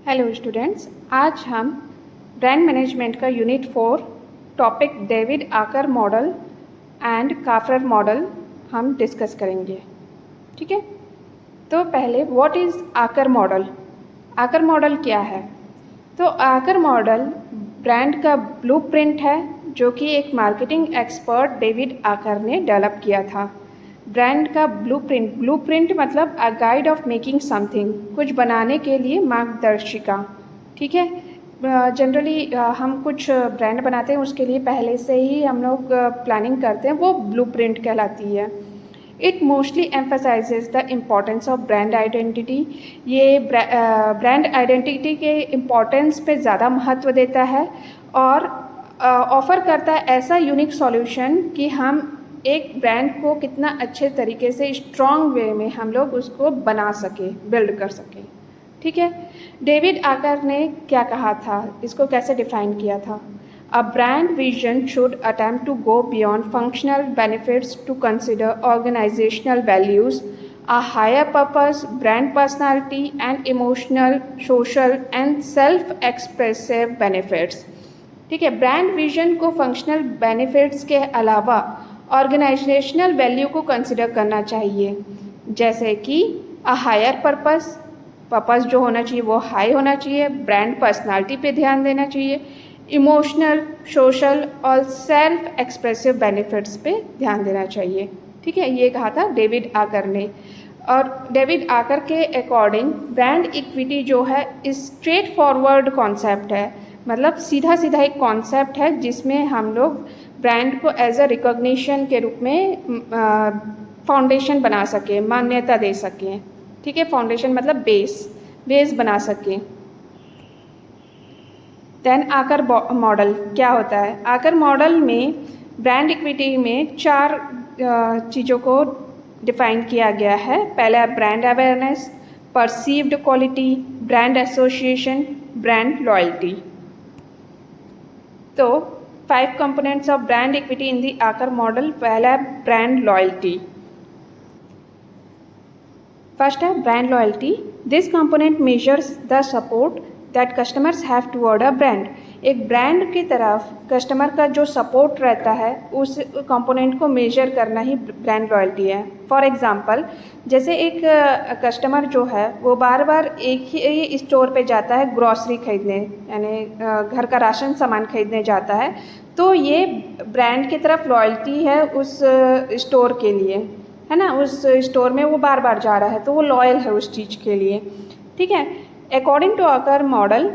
Hello students, आज हम brand management का यूनिट 4 टॉपिक डेविड आकर मॉडल एंड काफर मॉडल हम डिस्कस करेंगे। ठीक है, तो पहले व्हाट इज़ आकर मॉडल। आकर मॉडल क्या है? तो आकर मॉडल ब्रांड का ब्लूप्रिंट है जो कि एक मार्केटिंग एक्सपर्ट डेविड आकर ने डेवलप किया था। ब्रांड का ब्लूप्रिंट मतलब a guide of making something, कुछ बनाने के लिए मार्गदर्शिका। ठीक है, जनरली हम कुछ ब्रांड बनाते हैं उसके लिए पहले से ही हम लोग प्लानिंग करते हैं, वो ब्लूप्रिंट कहलाती है। It mostly emphasises the importance of brand identity. ये ब्रांड आइडेंटिटी के इम्पॉर्टेंस पे ज़्यादा महत्व देता है और ऑफ़र करता है ऐसा यूनिक सॉल्यूशन कि हम एक ब्रांड को कितना अच्छे तरीके से स्ट्रॉन्ग वे में हम लोग उसको बना सके, बिल्ड कर सके। ठीक है, डेविड आकर ने क्या कहा था, इसको कैसे डिफाइन किया था? A brand vision should attempt to go beyond functional benefits to consider organizational values, a higher purpose, brand personality, and emotional, social, and self-expressive benefits. ठीक है, ब्रांड विजन को फंक्शनल बेनिफिट्स के अलावा ऑर्गेनाइजेशनल वैल्यू को consider करना चाहिए, जैसे कि अ हायर पर्पस जो होना चाहिए वो हाई होना चाहिए, ब्रांड पर्सनालिटी पे ध्यान देना चाहिए, इमोशनल, सोशल और सेल्फ एक्सप्रेसिव बेनिफिट्स पे ध्यान देना चाहिए। ठीक है, ये कहा था डेविड आकर ने। और डेविड आकर के अकॉर्डिंग ब्रांड इक्विटी जो है स्ट्रेट फॉरवर्ड कॉन्सेप्ट है, मतलब सीधा सीधा एक कॉन्सेप्ट है जिसमें हम लोग ब्रांड को एज अ रिकॉग्निशन के रूप में फाउंडेशन बना सकें, मान्यता दे सकें। ठीक है, फाउंडेशन मतलब बेस बना सकें। देन आकर मॉडल क्या होता है? आकर मॉडल में ब्रांड इक्विटी में 4 चीज़ों को डिफाइन किया गया है। पहला brand awareness, perceived quality, brand association, brand loyalty. तो 5 components of brand equity in the आकर मॉडल। पहला ब्रांड लॉयल्टी। फर्स्ट है brand loyalty. This component measures the support that customers have toward a brand. एक brand की तरफ customer का जो support रहता है उस कंपोनेंट को मेजर करना ही ब्रांड लॉयल्टी है। फॉर एग्जांपल, जैसे एक कस्टमर जो है वो बार बार एक ही स्टोर पे जाता है ग्रॉसरी खरीदने, यानी घर का राशन सामान खरीदने जाता है, तो ये ब्रांड की तरफ लॉयल्टी है उस स्टोर के लिए, है ना। उस स्टोर में वो बार बार जा रहा है तो वो लॉयल है उस चीज़ के लिए। ठीक है, according to Acker model,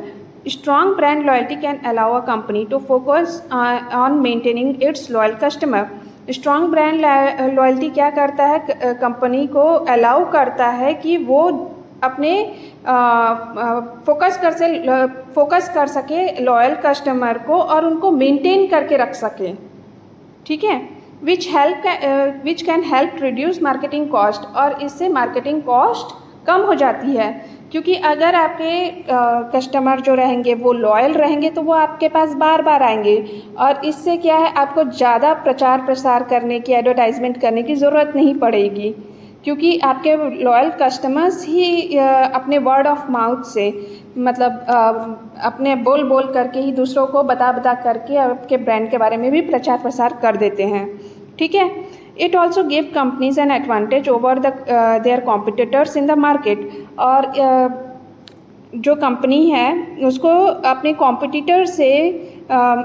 strong brand loyalty can allow a company to focus on maintaining its loyal customer. Strong brand loyalty क्या करता है? कंपनी को अलाउ करता है कि वो अपने फोकस कर सके लॉयल कस्टमर को और उनको मेंटेन करके रख सके। ठीक है, which can help reduce marketing cost, और इससे मार्केटिंग कॉस्ट कम हो जाती है, क्योंकि अगर आपके कस्टमर जो रहेंगे वो लॉयल रहेंगे तो वो आपके पास बार बार आएंगे, और इससे क्या है, आपको ज़्यादा प्रचार प्रसार करने की, एडवर्टाइजमेंट करने की ज़रूरत नहीं पड़ेगी, क्योंकि आपके लॉयल कस्टमर्स ही अपने वर्ड ऑफ माउथ से, मतलब अपने बोल करके ही दूसरों को बता करके आपके ब्रांड के बारे में भी प्रचार प्रसार कर देते हैं। ठीक है, it also give companies an advantage over their competitors in the market. और जो कंपनी है उसको अपने कॉम्पिटिटर से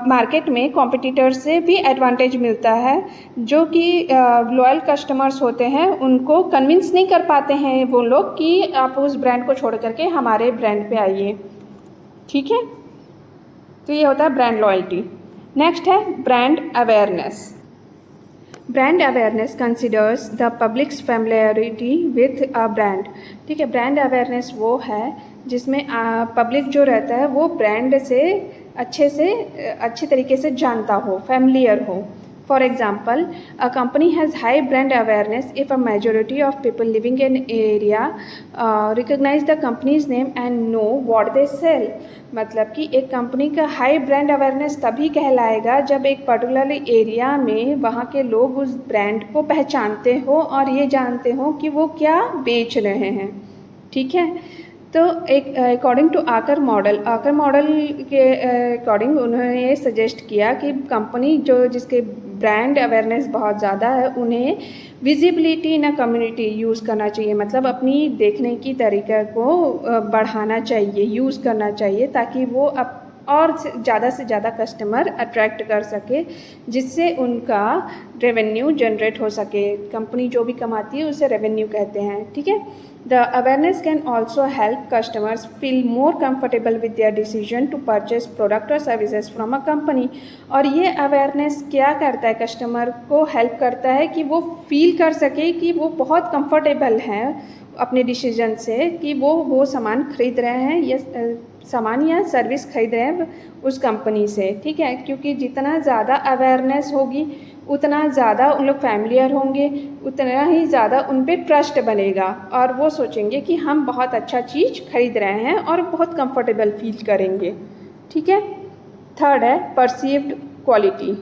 मार्केट में कॉम्पिटिटर से भी एडवांटेज मिलता है, जो कि लॉयल कस्टमर्स होते हैं उनको कन्विंस नहीं कर पाते हैं वो लोग कि आप उस ब्रांड को छोड़ करके हमारे ब्रांड पे आइए। ठीक है, तो ये होता है ब्रांड लॉयल्टी। नेक्स्ट है brand awareness. Brand awareness considers the publics familiarity with a brand. ठीक है, ब्रांड अवेयरनेस वो है जिसमें पब्लिक जो रहता है वो ब्रांड से अच्छे तरीके से जानता हो, फैमिलियर हो। For example, a company has high brand awareness if a majority of people living in area recognize the company's name and know what they sell. मतलब कि एक कंपनी का हाई ब्रांड अवेयरनेस तभी कहलाएगा जब एक पर्टिकुलर एरिया में वहाँ के लोग उस ब्रांड को पहचानते हो और ये जानते हो कि वो क्या बेच रहे हैं। ठीक है, तो एक अकॉर्डिंग टू आकर मॉडल के अकॉर्डिंग उन्होंने ये सजेस्ट किया कि कंपनी जो जिसके ब्रांड अवेयरनेस बहुत ज़्यादा है उन्हें visibility in a community use करना चाहिए, मतलब अपनी देखने की तरीक़े को बढ़ाना चाहिए, यूज़ करना चाहिए, ताकि वो और ज़्यादा से ज़्यादा कस्टमर अट्रैक्ट कर सके, जिससे उनका रेवेन्यू जनरेट हो सके। कंपनी जो भी कमाती है उसे रेवेन्यू कहते हैं, ठीक है। The awareness can also help customers feel more comfortable with their decision to purchase product और सर्विसेज फ्रॉम अ कंपनी। और ये अवेयरनेस क्या करता है, कस्टमर को हेल्प करता है कि वो फील कर सके कि वो बहुत कंफर्टेबल हैं अपने डिसीजन से, कि वो सामान खरीद रहे हैं या सामान या सर्विस खरीद रहे हैं उस कंपनी से, ठीक है। क्योंकि जितना ज़्यादा अवेयरनेस होगी उतना ज़्यादा उन लोग फैमिलियर होंगे, उतना ही ज़्यादा उन पे ट्रस्ट बनेगा और वो सोचेंगे कि हम बहुत अच्छा चीज़ खरीद रहे हैं और बहुत कंफर्टेबल फील करेंगे, ठीक है। थर्ड है perceived quality.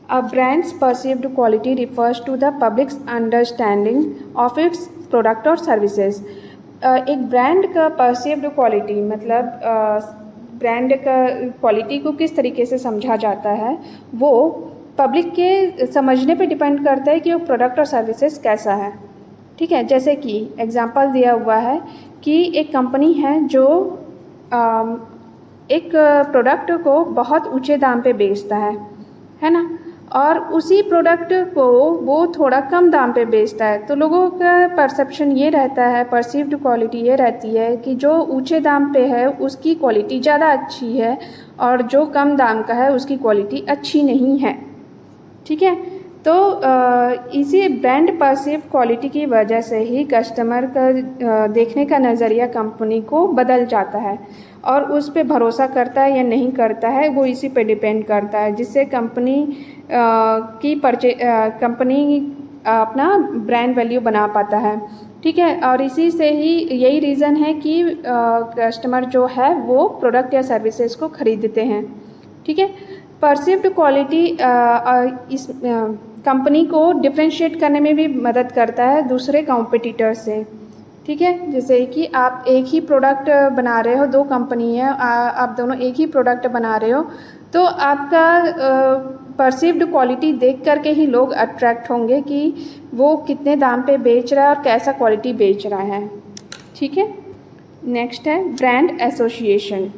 A brand's perceived quality refers to the public's understanding of its product or services. एक ब्रांड का परसीव्ड क्वालिटी मतलब ब्रांड का क्वालिटी को किस तरीके से समझा जाता है वो पब्लिक के समझने पे डिपेंड करता है कि वो प्रोडक्ट और सर्विसेज कैसा है, ठीक है। जैसे कि एग्जांपल दिया हुआ है कि एक कंपनी है जो एक प्रोडक्ट को बहुत ऊंचे दाम पे बेचता है ना, और उसी प्रोडक्ट को वो थोड़ा कम दाम पे बेचता है, तो लोगों का परसेप्शन ये रहता है, परसीव्ड क्वालिटी ये रहती है कि जो ऊंचे दाम पे है उसकी क्वालिटी ज़्यादा अच्छी है और जो कम दाम का है उसकी क्वालिटी अच्छी नहीं है, ठीक है। तो इसी ब्रांड परसीव क्वालिटी की वजह से ही कस्टमर का देखने का नज़रिया कंपनी को बदल जाता है और उस पे भरोसा करता है या नहीं करता है वो इसी पे डिपेंड करता है, जिससे कंपनी अपना ब्रांड वैल्यू बना पाता है, ठीक है। और इसी से ही यही रीज़न है कि कस्टमर जो है वो प्रोडक्ट या सर्विसेज को खरीदते हैं, ठीक है। परसीव्ड क्वालिटी इस कंपनी को डिफ्रेंशिएट करने में भी मदद करता है दूसरे कॉम्पिटिटर से, ठीक है। जैसे कि आप एक ही प्रोडक्ट बना रहे हो, दो कंपनी है, आप दोनों एक ही प्रोडक्ट बना रहे हो, तो आपका परसीव्ड क्वालिटी देख करके ही लोग अट्रैक्ट होंगे कि वो कितने दाम पे बेच रहा है और कैसा क्वालिटी बेच रहा है, ठीक है। नेक्स्ट है brand association.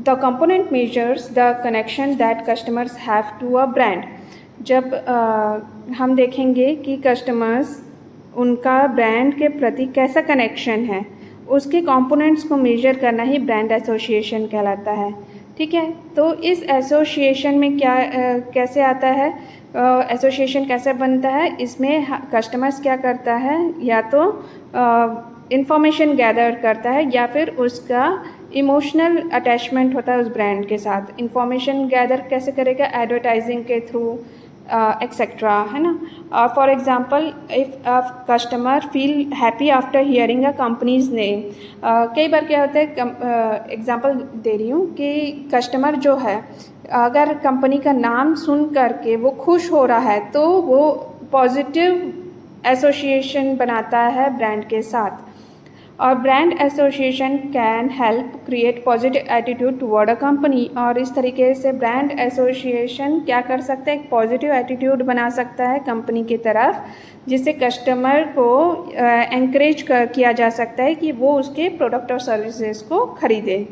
The component measures the connection that customers have to a brand. जब हम देखेंगे कि कस्टमर्स उनका ब्रांड के प्रति कैसा कनेक्शन है, उसके कंपोनेंट्स को मेजर करना ही ब्रांड एसोसिएशन कहलाता है, ठीक है। तो इस एसोसिएशन में क्या कैसे आता है, एसोसिएशन कैसे बनता है, इसमें कस्टमर्स क्या करता है, या तो इंफॉर्मेशन गैदर करता है या फिर उसका इमोशनल अटैचमेंट होता है उस ब्रांड के साथ। इंफॉर्मेशन गैदर कैसे करेगा, एडवर्टाइजिंग के थ्रू एक्सेट्रा, है ना। For example if a customer feel happy after hearing a companies name, कई बार क्या होता है, एग्जांपल दे रही हूँ कि कस्टमर जो है अगर कंपनी का नाम सुन करके वो खुश हो रहा है तो वो पॉजिटिव एसोसिएशन बनाता है ब्रांड के साथ। और brand association can help create positive attitude toward a company, और इस तरीके से ब्रांड एसोसिएशन क्या कर सकता है, एक पॉजिटिव एटीट्यूड बना सकता है कंपनी की तरफ, जिससे कस्टमर को एंकरेज किया जा सकता है कि वो उसके प्रोडक्ट और सर्विसेज को खरीदे।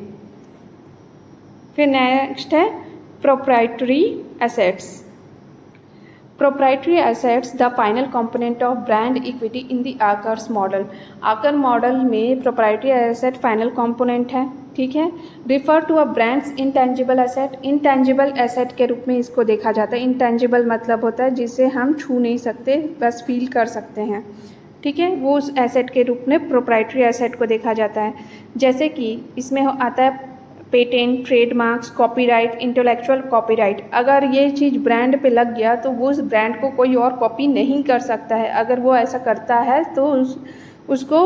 फिर नेक्स्ट है proprietary assets. Proprietary assets, the final component of brand equity in the Akers model. आकर मॉडल में proprietary asset final component है, ठीक है। Refer to a brand's intangible asset. Intangible asset के रूप में इसको देखा जाता है। Intangible मतलब होता है जिसे हम छू नहीं सकते, बस फील कर सकते हैं, ठीक है। वो उस एसेट के रूप में प्रोप्राइटरी एसेट को देखा जाता है। जैसे कि इसमें आता है patent, trademarks, copyright, intellectual copyright. अगर ये चीज़ ब्रांड पे लग गया तो वो उस ब्रांड को कोई और कॉपी नहीं कर सकता है। अगर वो ऐसा करता है तो उसको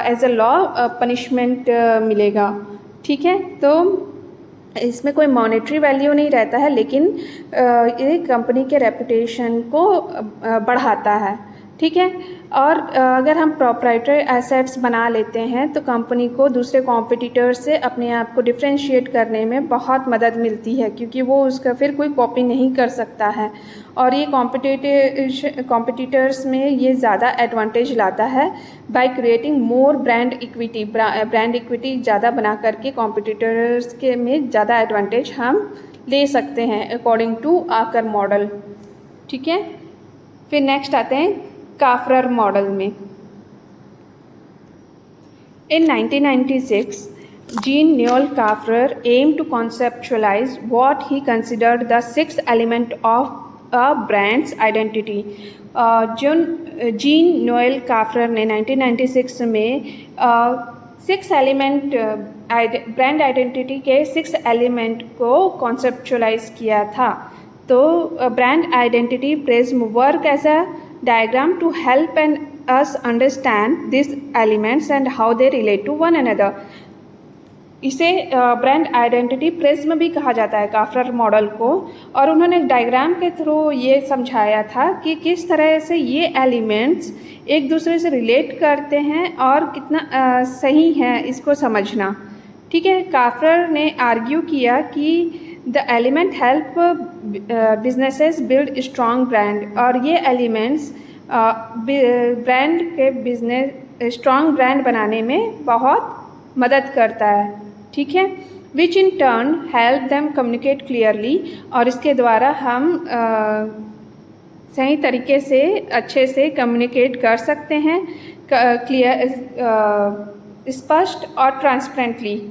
एज अ लॉ पनिशमेंट मिलेगा, ठीक है। तो इसमें कोई मॉनेटरी वैल्यू नहीं रहता है, लेकिन ये कंपनी के रेपुटेशन को बढ़ाता है, ठीक है। और अगर हम प्रोप्राइटरी एसेट्स बना लेते हैं तो कंपनी को दूसरे कॉम्पिटिटर से अपने आप को डिफ्रेंशिएट करने में बहुत मदद मिलती है, क्योंकि वो उसका फिर कोई कॉपी नहीं कर सकता है। और ये कॉम्पिटिटर्स में ये ज़्यादा एडवांटेज लाता है by creating more brand equity. Brand equity ज़्यादा बना करके कॉम्पिटिटर्स के में ज़्यादा एडवांटेज हम ले सकते हैं अकॉर्डिंग टू आकर मॉडल। ठीक है, फिर नेक्स्ट आते हैं काफरर मॉडल में। In 1996, Jean Noel Kaufrer aimed to conceptualize what he considered the 6 elements of a brand's identity. Jean Noel Kapferer ने 1996 में 6 एलिमेंट ब्रांड आइडेंटिटी के 6 एलिमेंट को कॉन्सेप्चुलाइज किया था। तो brand identity prism work as a diagram to help us understand these elements and how they relate to one another. इसे brand identity prism भी कहा जाता है काफरर मॉडल को। और उन्होंने डायग्राम के थ्रू ये समझाया था कि किस तरह से ये एलिमेंट्स एक दूसरे से रिलेट करते हैं और कितना सही है इसको समझना। ठीक है, काफरर ने आर्ग्यू किया कि the element help businesses build strong brand, और ये एलिमेंट्स ब्रांड के बिजनेस स्ट्रॉन्ग ब्रांड बनाने में बहुत मदद करता है। ठीक है, which in turn help them communicate clearly, और इसके द्वारा हम सही तरीके से अच्छे से कम्युनिकेट कर सकते हैं, क्लियर स्पष्ट और ट्रांसपेरेंटली।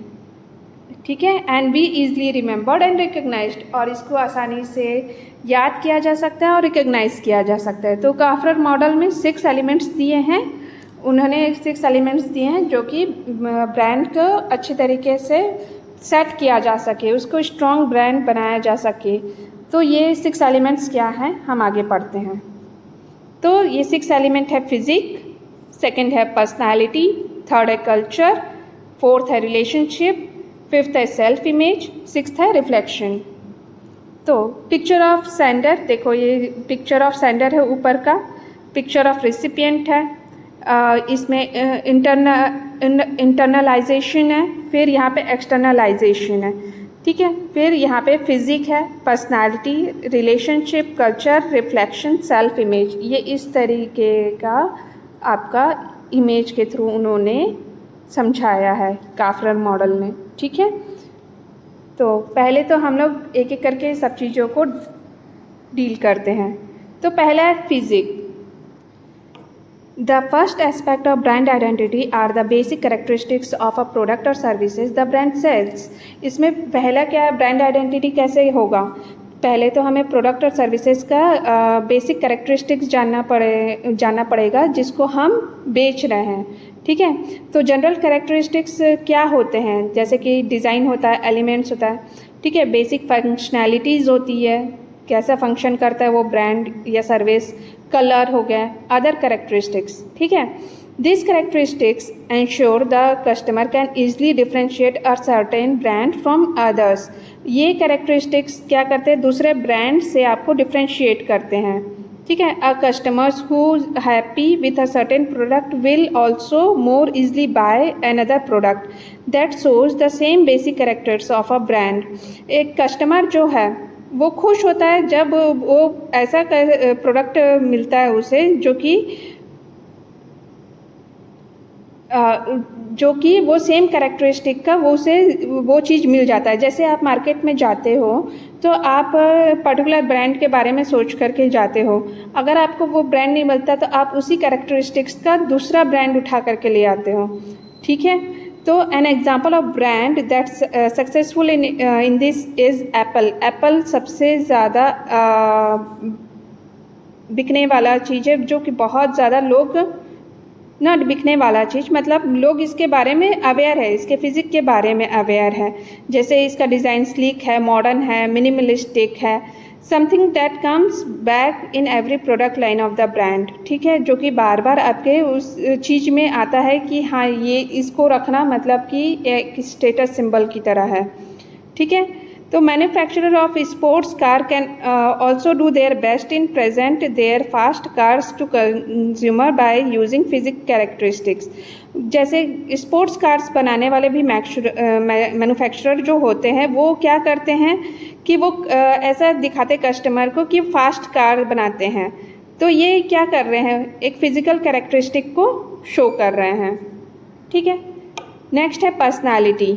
ठीक है, and be easily remembered and recognized, और इसको आसानी से याद किया जा सकता है और रिकग्नाइज किया जा सकता है। तो काफरर मॉडल में 6 एलिमेंट्स दिए हैं, उन्होंने 6 एलिमेंट्स दिए हैं जो कि ब्रांड को अच्छे तरीके से सेट किया जा सके, उसको स्ट्रॉन्ग ब्रांड बनाया जा सके। तो ये 6 एलिमेंट्स क्या हैं, हम आगे पढ़ते हैं। तो ये 6 एलिमेंट है फिजिक, सेकेंड है पर्सनैलिटी, थर्ड है कल्चर, फोर्थ है रिलेशनशिप, फिफ्थ है सेल्फ इमेज, सिक्स्थ है रिफ्लेक्शन। तो पिक्चर ऑफ सेंडर, देखो ये पिक्चर ऑफ सेंडर है ऊपर का, पिक्चर ऑफ रिसिपिएंट है, इसमें इंटरनलाइजेशन है, फिर यहाँ पे एक्सटर्नलाइजेशन है। ठीक है, फिर यहाँ पे फिजिक है, personality, relationship, culture, reflection, self image. ये इस तरीके का आपका इमेज के थ्रू उन्होंने समझाया है काफरर मॉडल में। ठीक है, तो पहले तो हम लोग एक एक करके सब चीज़ों को डील करते हैं। तो पहला है physique. The first aspect of brand identity are the basic characteristics of a product और सर्विसेज द ब्रांड सेल्स। इसमें पहला क्या है, ब्रांड आइडेंटिटी कैसे होगा, पहले तो हमें प्रोडक्ट और सर्विसेज का बेसिक कैरेक्टरिस्टिक्स जानना पड़ेगा जिसको हम बेच रहे हैं। ठीक है, तो जनरल कैरेक्टरिस्टिक्स क्या होते हैं, जैसे कि डिज़ाइन होता है, एलिमेंट्स होता है। ठीक है, बेसिक फंक्शनैलिटीज़ होती है, कैसा फंक्शन करता है वो ब्रांड या सर्विस, कलर हो गया, अदर कैरेक्टरिस्टिक्स। ठीक है, this characteristics ensure the customer can easily differentiate a certain brand from others. ये कैरेक्टरिस्टिक्स क्या करते हैं, दूसरे ब्रांड से आपको डिफ्रेंशिएट करते हैं। ठीक है, a customers who happy with a certain product will also more easily buy another product that shows the same basic characters of a brand. एक कस्टमर जो है वो खुश होता है जब वो ऐसा प्रोडक्ट मिलता है उसे जो कि वो सेम कैरेक्टरिस्टिक का वो चीज़ मिल जाता है। जैसे आप मार्केट में जाते हो तो आप पर्टिकुलर ब्रांड के बारे में सोच करके जाते हो, अगर आपको वो ब्रांड नहीं मिलता तो आप उसी कैरेक्टरिस्टिक्स का दूसरा ब्रांड उठा करके ले आते हो। ठीक है, तो an example of brand that's successful in this is Apple. Apple सबसे ज़्यादा बिकने वाला चीज़ है, जो कि बहुत ज़्यादा लोग नॉट बिकने वाला चीज़, मतलब लोग इसके बारे में अवेयर है, इसके फिजिक के बारे में अवेयर है। जैसे इसका डिज़ाइन स्लीक है, मॉडर्न है, मिनिमलिस्टिक है, something that comes back in every product line of the brand. ठीक है, जो कि बार बार आपके उस चीज़ में आता है कि हाँ ये इसको रखना मतलब कि एक स्टेटस सिंबल की तरह है। ठीक है, तो manufacturer of sports car can also do their best in present their fast cars to consumer by using physique characteristics. जैसे स्पोर्ट्स कार्स बनाने वाले भी मैन्युफैक्चरर जो होते हैं वो क्या करते हैं कि वो ऐसा दिखाते कस्टमर को कि फास्ट कार बनाते हैं। तो ये क्या कर रहे हैं, एक फिजिकल कैरेक्टरिस्टिक को शो कर रहे हैं। ठीक है, नेक्स्ट है पर्सनालिटी।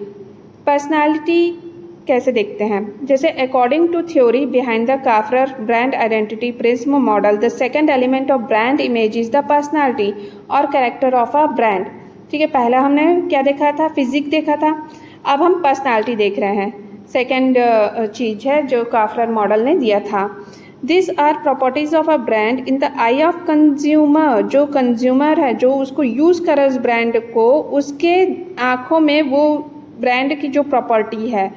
पर्सनालिटी कैसे देखते हैं, जैसे according to theory behind the Kapferer brand identity prism model the second element of brand image is the personality और कैरेक्टर ऑफ अ ब्रांड। ठीक है, पहला हमने क्या देखा था, फिजिक देखा था, अब हम पर्सनालिटी देख रहे हैं। सेकेंड चीज़ है जो काफरर मॉडल ने दिया था। This are properties of a brand in the eye of consumer. जो कंज्यूमर है, जो उसको यूज़ करे उस ब्रांड को, उसके आँखों में वो ब्रांड की जो प्रॉपर्टी है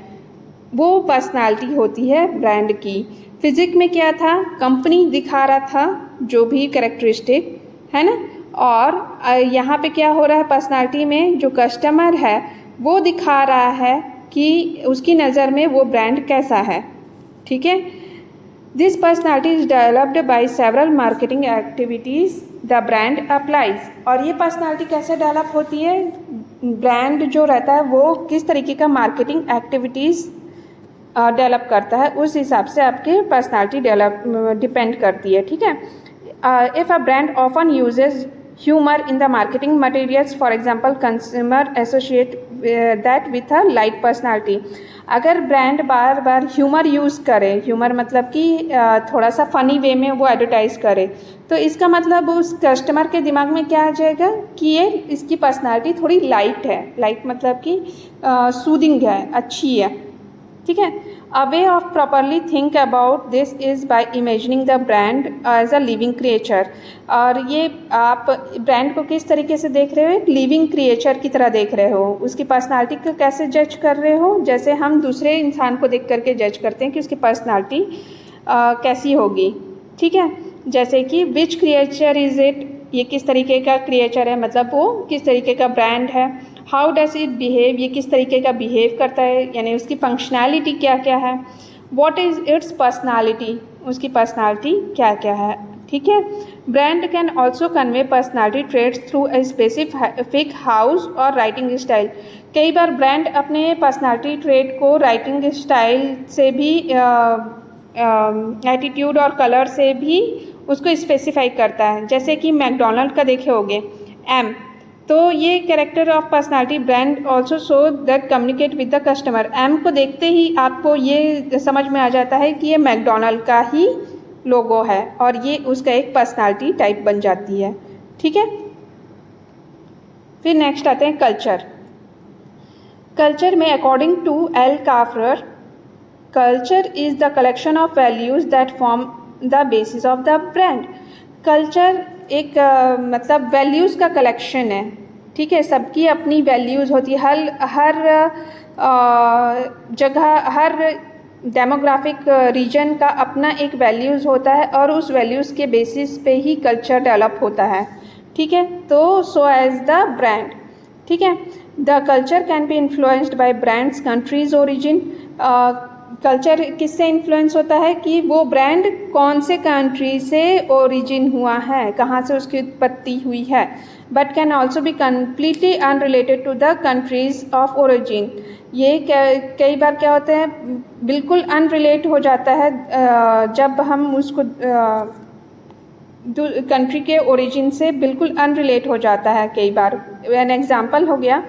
वो पर्सनालिटी होती है ब्रांड की। फिजिक में क्या था, कंपनी दिखा रहा था जो भी कैरेक्टरिस्टिक है ना, और यहाँ पे क्या हो रहा है, पर्सनालिटी में जो कस्टमर है वो दिखा रहा है कि उसकी नज़र में वो ब्रांड कैसा है। ठीक है, this personality is developed by several marketing activities the brand applies. और ये पर्सनालिटी कैसे डेवलप होती है, ब्रांड जो रहता है वो किस तरीके का मार्केटिंग एक्टिविटीज़ डेवलप करता है, उस हिसाब से आपके पर्सनालिटी डेवलप डिपेंड करती है। ठीक है, if a brand often uses humour in the marketing materials, for example consumer associate that with a light personality. अगर ब्रांड बार बार ह्यूमर यूज़ करे, ह्यूमर मतलब कि थोड़ा सा फ़नी वे में वो एडवर्टाइज़ करे, तो इसका मतलब उस कस्टमर के दिमाग में क्या आ जाएगा कि ये इसकी पर्सनालिटी थोड़ी लाइट है। लाइट मतलब कि सूदिंग है, अच्छी है। ठीक है, a way of properly think about this is by imagining the brand as a living creature. और ये आप ब्रांड को किस तरीके से देख रहे हो, एक लिविंग क्रिएचर की तरह देख रहे हो। उसकी पर्सनालिटी को कैसे जज कर रहे हो, जैसे हम दूसरे इंसान को देख करके जज करते हैं कि उसकी पर्सनालिटी कैसी होगी। ठीक है, जैसे कि विच क्रिएचर इज़ इट, ये किस तरीके का क्रिएचर है, मतलब वो किस तरीके का ब्रांड है। हाउ डज इट बिहेव, ये किस तरीके का बिहेव करता है, यानी उसकी फंक्शनैलिटी क्या क्या है। व्हाट इज़ इट्स पर्सनालिटी, उसकी पर्सनालिटी क्या क्या है। ठीक है, brand can also convey personality traits through a specific house और राइटिंग स्टाइल। कई बार ब्रांड अपने पर्सनालिटी ट्रेट को राइटिंग स्टाइल से भी, एटीट्यूड और कलर से भी उसको स्पेसिफाई करता है। जैसे कि मैकडोनल्ड का देखे होगे एम, तो ये character of personality brand also show that communicate with the customer. M को देखते ही आपको ये समझ में आ जाता है कि ये मैकडोनल्ड का ही लोगो है और ये उसका एक पर्सनालिटी टाइप बन जाती है। ठीक है, फिर नेक्स्ट आते हैं कल्चर। कल्चर में according to L Kapferer, culture is the collection of values that form the basis of the brand. Culture एक मतलब वैल्यूज़ का कलेक्शन है। ठीक है, सबकी अपनी वैल्यूज़ होती है, हर जगह, हर डेमोग्राफिक रीजन का अपना एक वैल्यूज़ होता है और उस वैल्यूज़ के बेसिस पे ही कल्चर डेवलप होता है। ठीक है, तो सो एज द ब्रांड। ठीक है, the culture can be influenced by brands countries origin. Culture किससे इन्फ्लुएंस होता है कि वो ब्रांड कौन से कंट्री से ओरिजिन हुआ है, कहाँ से उसकी उत्पत्ति हुई है। But can also be completely unrelated to the countries of origin. ये कई बार क्या होता है, बिल्कुल अनरिलेट हो जाता है जब हम उसको कंट्री के ओरिजिन से बिल्कुल अनरिलेट हो जाता है कई बार। एन एग्जाम्पल हो गया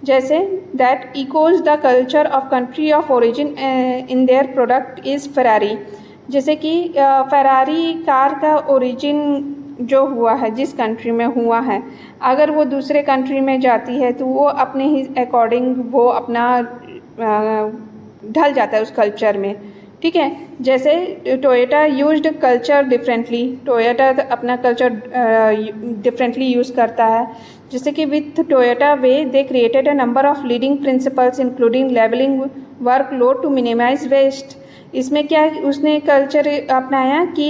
जैसे that echoes the culture of country of origin in their product is Ferrari. जैसे कि फरारी कार का ओरिजिन जो हुआ है, जिस कंट्री में हुआ है, अगर वो दूसरे कंट्री में जाती है तो वो अपने ही अकॉर्डिंग वो अपना ढल जाता है उस कल्चर में। ठीक है, जैसे Toyota used culture differently, Toyota अपना कल्चर डिफरेंटली यूज़ करता है। जैसे कि with Toyota way they created a number of leading principles including levelling work load to minimize waste. इसमें क्या उसने कल्चर अपनाया कि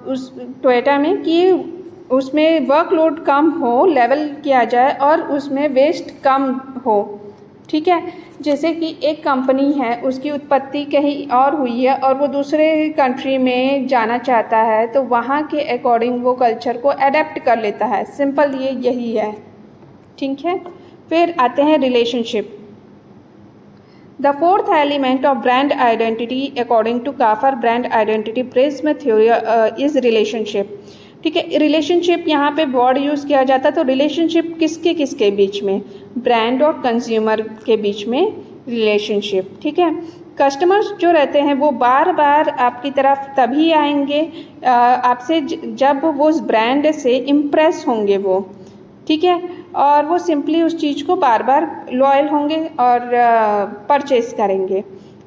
उस टोयोटा में कि उसमें वर्कलोड कम हो, लेवल किया जाए और उसमें वेस्ट कम हो। ठीक है। जैसे कि एक कंपनी है, उसकी उत्पत्ति कहीं और हुई है और वो दूसरे कंट्री में जाना चाहता है, तो वहाँ के अकॉर्डिंग वो कल्चर को अडेप्ट कर लेता है। सिंपल ये यही है, ठीक है। फिर आते हैं relationship. The fourth element of brand identity according to Kaffer brand identity prism theory is relationship। ठीक है, रिलेशनशिप यहाँ पे वर्ड यूज़ किया जाता है। तो रिलेशनशिप किसके किसके बीच में? ब्रांड और कंज्यूमर के बीच में रिलेशनशिप। ठीक है, कस्टमर्स जो रहते हैं वो बार बार आपकी तरफ तभी आएंगे आपसे जब वो उस ब्रांड से इम्प्रेस होंगे वो, ठीक है, और वो सिंपली उस चीज़ को बार बार लॉयल होंगे और परचेस करेंगे।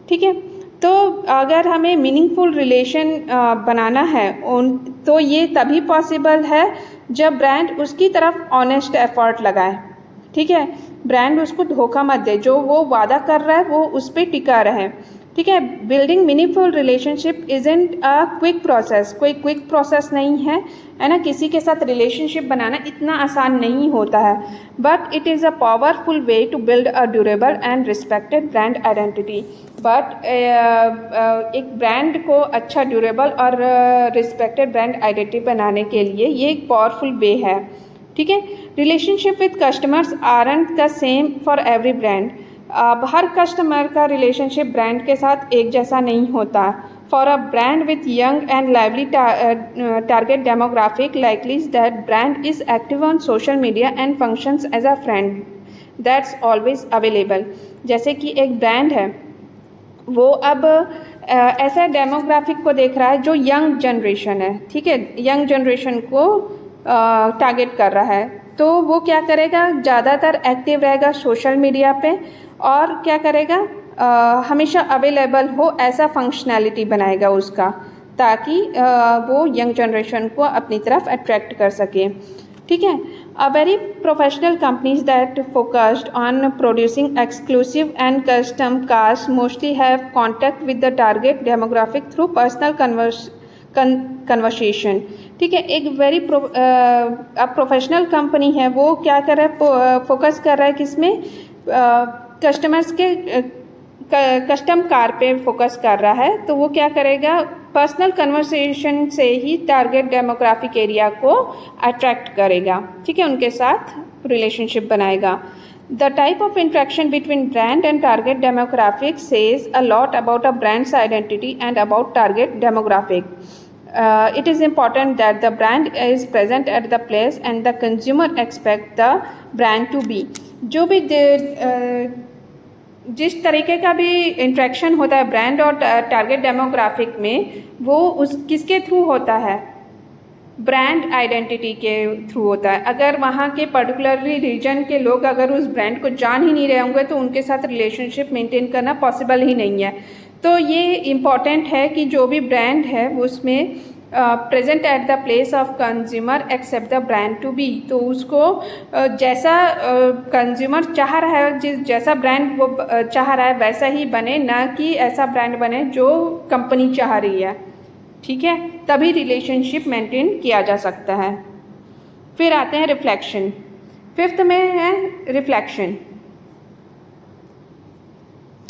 ठीक है, तो अगर हमें मीनिंगफुल रिलेशन बनाना है तो ये तभी पॉसिबल है जब ब्रांड उसकी तरफ ऑनेस्ट एफर्ट लगाए। ठीक है, ब्रांड उसको धोखा मत दे, जो वो वादा कर रहा है वो उस पर टिका रहे। ठीक है, building meaningful relationship isn't a quick process, कोई क्विक प्रोसेस नहीं है ना। किसी के साथ रिलेशनशिप बनाना इतना आसान नहीं होता है, but it is a powerful way to build a durable and respected brand identity. But एक ब्रांड को अच्छा ड्यूरेबल और रिस्पेक्टेड ब्रांड आइडेंटिटी बनाने के लिए ये एक पावरफुल वे है। ठीक है, relationship with customers aren't the same for every brand. अब हर कस्टमर का रिलेशनशिप ब्रांड के साथ एक जैसा नहीं होता। For a brand with young and lively target demographic likelies that brand is active on social media and functions as a friend that's always available. जैसे कि एक ब्रांड है, वो अब ऐसा डेमोग्राफिक को देख रहा है जो यंग जनरेशन है। ठीक है, यंग जनरेशन को टारगेट कर रहा है, तो वो क्या करेगा, ज़्यादातर एक्टिव रहेगा सोशल मीडिया पे और क्या करेगा, हमेशा अवेलेबल हो ऐसा फंक्शनैलिटी बनाएगा उसका, ताकि वो यंग जनरेशन को अपनी तरफ अट्रैक्ट कर सके। ठीक है, a very professional companies that focused on producing exclusive and custom cars mostly have contact with the target demographic through personal conversation. ठीक है, एक वेरी प्रोफेशनल कंपनी है, वो क्या कर रहा है, फोकस कर रहा है किसमें, कस्टमर्स के कस्टम कार पे फोकस कर रहा है। तो वो क्या करेगा, पर्सनल कन्वर्सेशन से ही टारगेट डेमोग्राफिक एरिया को अट्रैक्ट करेगा। ठीक है, उनके साथ रिलेशनशिप बनाएगा। The type of interaction between brand and target demographic says a lot about a brand's identity and about target demographic. It is important that the brand is present at the place and the consumer expect the brand to be. जो भी जिस तरीके का भी interaction होता है brand और target demographic में, वो उस किसके थ्रू होता है, ब्रांड आइडेंटिटी के थ्रू होता है। अगर वहाँ के पर्टिकुलरली रीजन के लोग अगर उस ब्रांड को जान ही नहीं रहे होंगे तो उनके साथ रिलेशनशिप मेंटेन करना पॉसिबल ही नहीं है। तो ये इम्पॉर्टेंट है कि जो भी ब्रांड है उसमें present at the place of consumer accept the brand to be. तो उसको जैसा कंज्यूमर चाह रहा है, जैसा ब्रांड वो चाह रहा है वैसा ही बने, ना कि ऐसा ब्रांड बने जो कंपनी चाह रही है। ठीक है, तभी रिलेशनशिप मेंटेन किया जा सकता है। फिर आते हैं रिफ्लेक्शन। फिफ्थ में है रिफ्लेक्शन।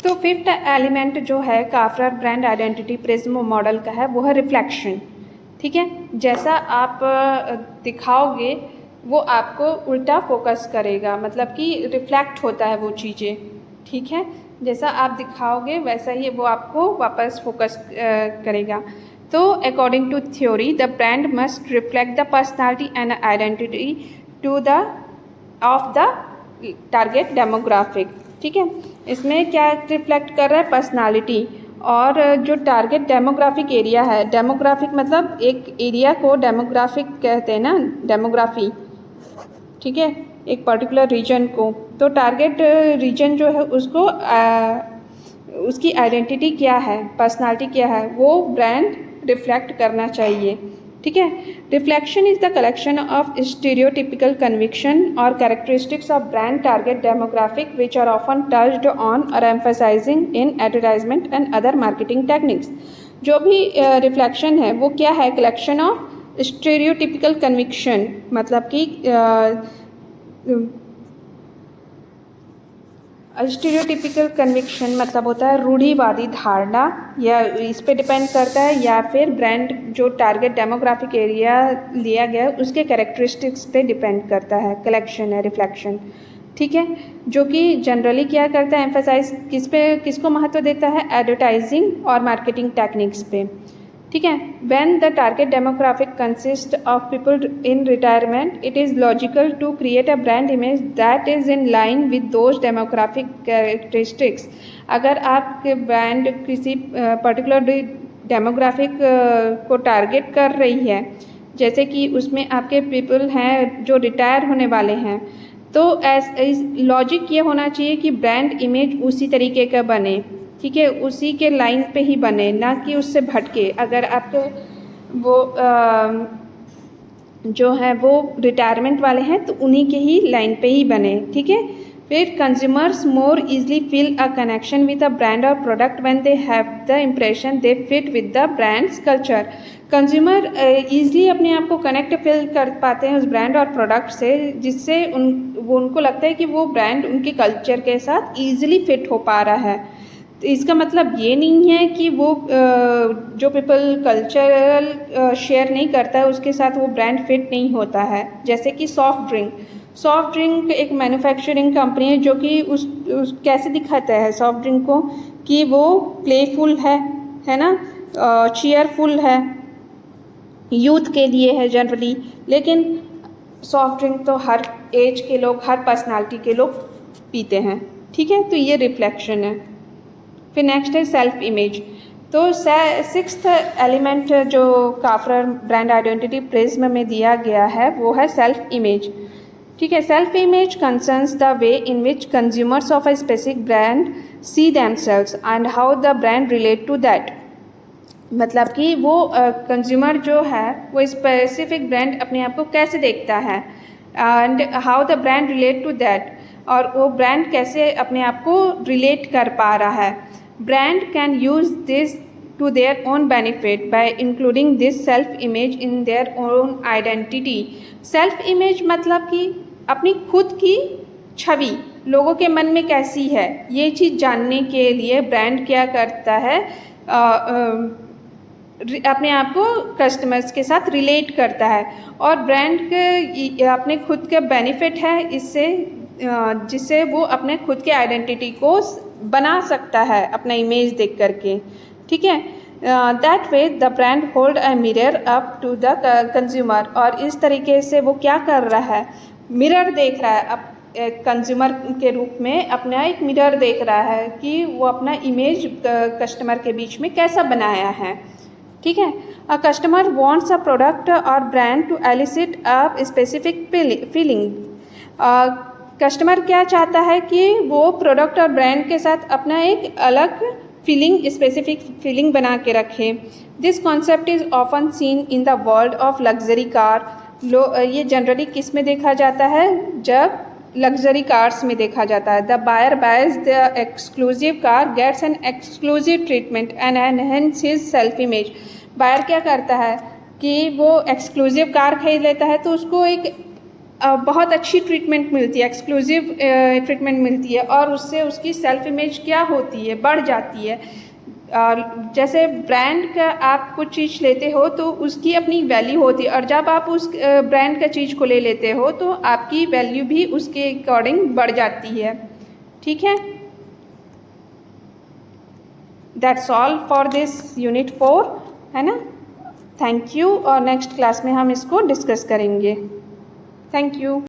तो फिफ्थ एलिमेंट जो है काफर ब्रांड आइडेंटिटी प्रिज्म मॉडल का है वो है रिफ्लेक्शन। ठीक है, जैसा आप दिखाओगे वो आपको उल्टा फोकस करेगा, मतलब कि रिफ्लेक्ट होता है वो चीज़ें। ठीक है, जैसा आप दिखाओगे वैसा ही वो आपको वापस फोकस करेगा। तो according to theory the brand must reflect the personality and identity to the of the target demographic. ठीक है, इसमें क्या रिफ्लेक्ट कर रहा है, पर्सनालिटी और जो टारगेट डेमोग्राफिक एरिया है। डेमोग्राफिक मतलब एक एरिया को डेमोग्राफिक कहते हैं ना, डेमोग्राफी। ठीक है, एक पर्टिकुलर रीजन को, तो टारगेट रीजन जो है उसको उसकी आइडेंटिटी क्या है, पर्सनालिटी क्या है, वो ब्रांड रिफ्लेक्ट करना चाहिए। ठीक है, reflection is the collection of stereotypical conviction और characteristics of brand target demographic which are often touched on और emphasising in advertisement and other marketing techniques. जो भी रिफ्लेक्शन है वो क्या है, कलेक्शन ऑफ स्टीरियोटिपिकल कन्विक्शन, मतलब कि स्टीरियोटिपिकल कन्विक्शन मतलब होता है रूढ़िवादी धारणा, या इस पे डिपेंड करता है, या फिर ब्रांड जो टारगेट डेमोग्राफिक एरिया लिया गया उसके कैरेक्टरिस्टिक्स पे डिपेंड करता है। कलेक्शन है, रिफ्लेक्शन, ठीक है, जो कि जनरली क्या करता है, एम्फेसाइज किसको महत्व देता है, एडवर्टाइजिंग और मार्केटिंग टेक्निक्स पे, ठीक है। When the target demographic consist of people in retirement, it is logical to create a brand image that is in line with those demographic characteristics. अगर आपके ब्रांड किसी पर्टिकुलर डेमोग्राफिक को target कर रही है, जैसे कि उसमें आपके पीपल हैं जो रिटायर होने वाले हैं, तो लॉजिक ये होना चाहिए कि ब्रांड इमेज उसी तरीके का बने, ठीक है, उसी के लाइन पे ही बने, ना कि उससे भटके। अगर आपके वो जो है वो रिटायरमेंट वाले हैं तो उन्हीं के ही लाइन पे ही बने, ठीक है। फिर consumers more easily feel a connection with a brand और product when they have the impression they fit with the brand's culture. Consumer easily अपने आप को कनेक्ट फील कर पाते हैं उस ब्रांड और प्रोडक्ट से, जिससे उनको लगता है कि वो ब्रांड उनके कल्चर के साथ ईज़िली फिट हो पा रहा है। तो इसका मतलब ये नहीं है कि वो जो पीपल कल्चरल शेयर नहीं करता है उसके साथ वो ब्रांड फिट नहीं होता है। जैसे कि सॉफ्ट ड्रिंक एक मैन्युफैक्चरिंग कंपनी है जो कि उस कैसे दिखाता है सॉफ्ट ड्रिंक को, कि वो प्लेफुल है ना, चीयरफुल है, यूथ के लिए है जनरली। लेकिन सॉफ्ट ड्रिंक तो हर एज के लोग, हर पर्सनालिटी के लोग पीते हैं, ठीक है। तो ये रिफ्लेक्शन है। फिर नेक्स्ट है सेल्फ इमेज। तो सिक्स्थ एलिमेंट जो काफरर ब्रांड आइडेंटिटी प्रिज्म में दिया गया है वो है सेल्फ इमेज, ठीक है। Self image concerns the way in which consumers of a specific brand see themselves and how the brand relate to that. मतलब कि वो कंज्यूमर जो है वो स्पेसिफिक ब्रांड अपने आप को कैसे देखता है, and how the brand relate to that, और वो ब्रांड कैसे अपने आप को रिलेट कर पा रहा है। Brand can use this to their own benefit by including this self image in their own identity. Self image मतलब कि अपनी खुद की छवि लोगों के मन में कैसी है, ये चीज़ जानने के लिए ब्रांड क्या करता है, अपने आप को कस्टमर्स के साथ रिलेट करता है। और ब्रांड के अपने खुद का बेनिफिट है इससे, जिससे वो अपने खुद के आइडेंटिटी को बना सकता है अपना इमेज देख करके, ठीक है। That way the brand hold a mirror up to the consumer. और इस तरीके से वो क्या कर रहा है, मिरर देख रहा है, अब कंज्यूमर के रूप में अपना एक मिरर देख रहा है कि वो अपना इमेज कस्टमर के बीच में कैसा बनाया है, ठीक है। A customer wants a product और brand to elicit a specific feeling. Customer क्या चाहता है कि वो प्रोडक्ट और ब्रांड के साथ अपना एक अलग फीलिंग, स्पेसिफिक फीलिंग बना के रखे। This concept is often seen in the world of luxury car. ये जनरली किस में देखा जाता है, जब लग्जरी कार्स में देखा जाता है। The buyer buys the exclusive car gets an exclusive treatment and enhance his self image. Buyer क्या करता है कि वो एक्सक्लूसिव कार खरीद लेता है तो उसको एक बहुत अच्छी ट्रीटमेंट मिलती है, एक्सक्लूसिव ट्रीटमेंट मिलती है, और उससे उसकी सेल्फ इमेज क्या होती है, बढ़ जाती है। जैसे ब्रांड का आप कुछ चीज़ लेते हो तो उसकी अपनी वैल्यू होती है, और जब आप उस ब्रांड का चीज़ को ले लेते हो तो आपकी वैल्यू भी उसके अकॉर्डिंग बढ़ जाती है, ठीक है। That's all for this unit 4, है ना। थैंक यू, और नेक्स्ट क्लास में हम इसको डिस्कस करेंगे। Thank you.